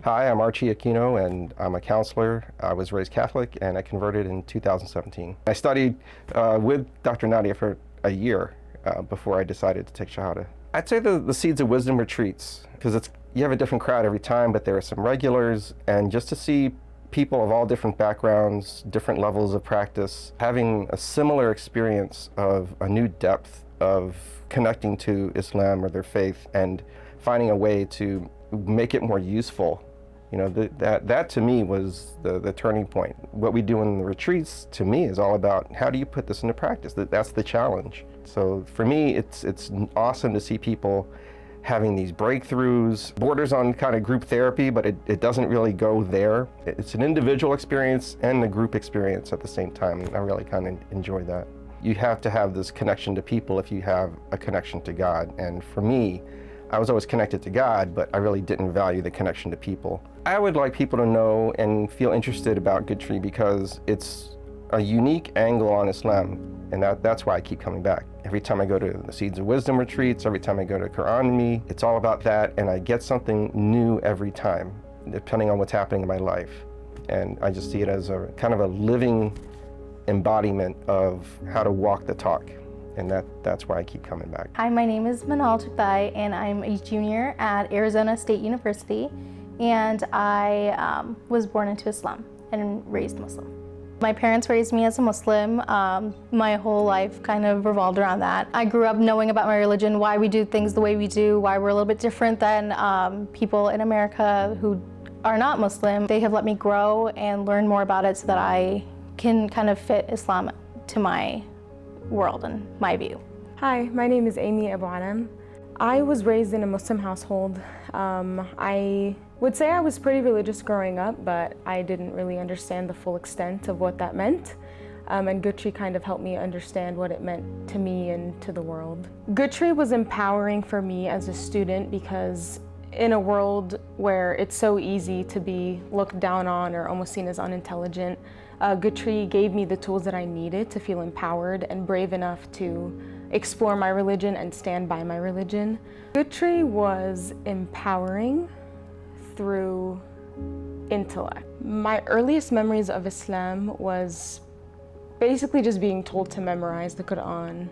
Hi, I'm Archie Aquino, and I'm a counselor. I was raised Catholic, and I converted in 2017. I studied with Dr. Nadia for a year before I decided to take Shahada. I'd say the Seeds of Wisdom retreats, because you have a different crowd every time, but there are some regulars, and just to see people of all different backgrounds, different levels of practice, having a similar experience of a new depth of connecting to Islam or their faith and finding a way to make it more useful. You know, that to me was the turning point. What we do in the retreats, to me, is all about how do you put this into practice? That's the challenge. So for me, it's awesome to see people having these breakthroughs, borders on kind of group therapy, but it doesn't really go there. It's an individual experience and a group experience at the same time, and I really kind of enjoy that. You have to have this connection to people if you have a connection to God, and for me, I was always connected to God, but I really didn't value the connection to people. I would like people to know and feel interested about Good Tree because it's a unique angle on Islam, and that's why I keep coming back. Every time I go to the Seeds of Wisdom retreats, every time I go to Quran and Me, it's all about that, and I get something new every time, depending on what's happening in my life. And I just see it as a kind of a living embodiment of how to walk the talk. And that's why I keep coming back. Hi, my name is Manal Chukdai, and I'm a junior at Arizona State University, and I was born into Islam and raised Muslim. My parents raised me as a Muslim. My whole life kind of revolved around that. I grew up knowing about my religion, why we do things the way we do, why we're a little bit different than people in America who are not Muslim. They have let me grow and learn more about it so that I can kind of fit Islam to my world and my view. Hi, my name is Amy Abu Alam. I was raised in a Muslim household. I would say I was pretty religious growing up, but I didn't really understand the full extent of what that meant. And Good Tree kind of helped me understand what it meant to me and to the world. Good Tree was empowering for me as a student because in a world where it's so easy to be looked down on or almost seen as unintelligent, Good Tree gave me the tools that I needed to feel empowered and brave enough to explore my religion and stand by my religion. Good Tree was empowering through intellect. My earliest memories of Islam was basically just being told to memorize the Quran.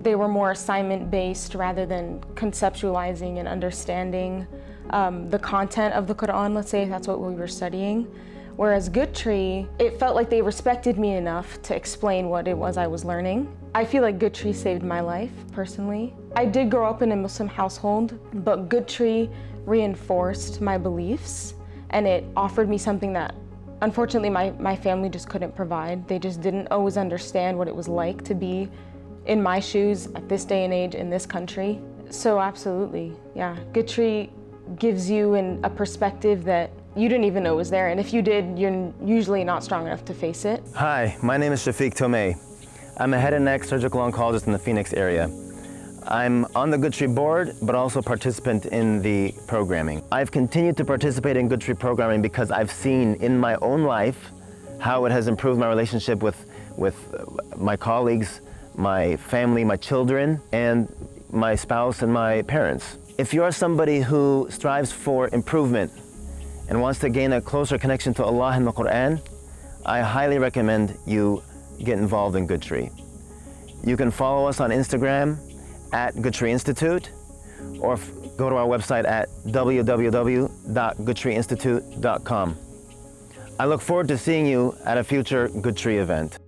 They were more assignment-based rather than conceptualizing and understanding the content of the Quran, let's say, if that's what we were studying. Whereas Good Tree, it felt like they respected me enough to explain what it was I was learning. I feel like Good Tree saved my life, personally. I did grow up in a Muslim household, but Good Tree reinforced my beliefs, and it offered me something that, unfortunately, my family just couldn't provide. They just didn't always understand what it was like to be in my shoes at this day and age in this country. So absolutely, yeah. Good Tree gives you a perspective that you didn't even know was there, and if you did, you're usually not strong enough to face it. Hi, my name is Shafiq Tomei. I'm a head and neck surgical oncologist in the Phoenix area. I'm on the Good Tree board, but also a participant in the programming. I've continued to participate in Good Tree programming because I've seen in my own life how it has improved my relationship with my colleagues, my family, my children, and my spouse and my parents. If you're somebody who strives for improvement and wants to gain a closer connection to Allah and the Quran, I highly recommend you get involved in Good Tree. You can follow us on Instagram at Good Tree Institute, or go to our website at www.goodtreeinstitute.com. I look forward to seeing you at a future Good Tree event.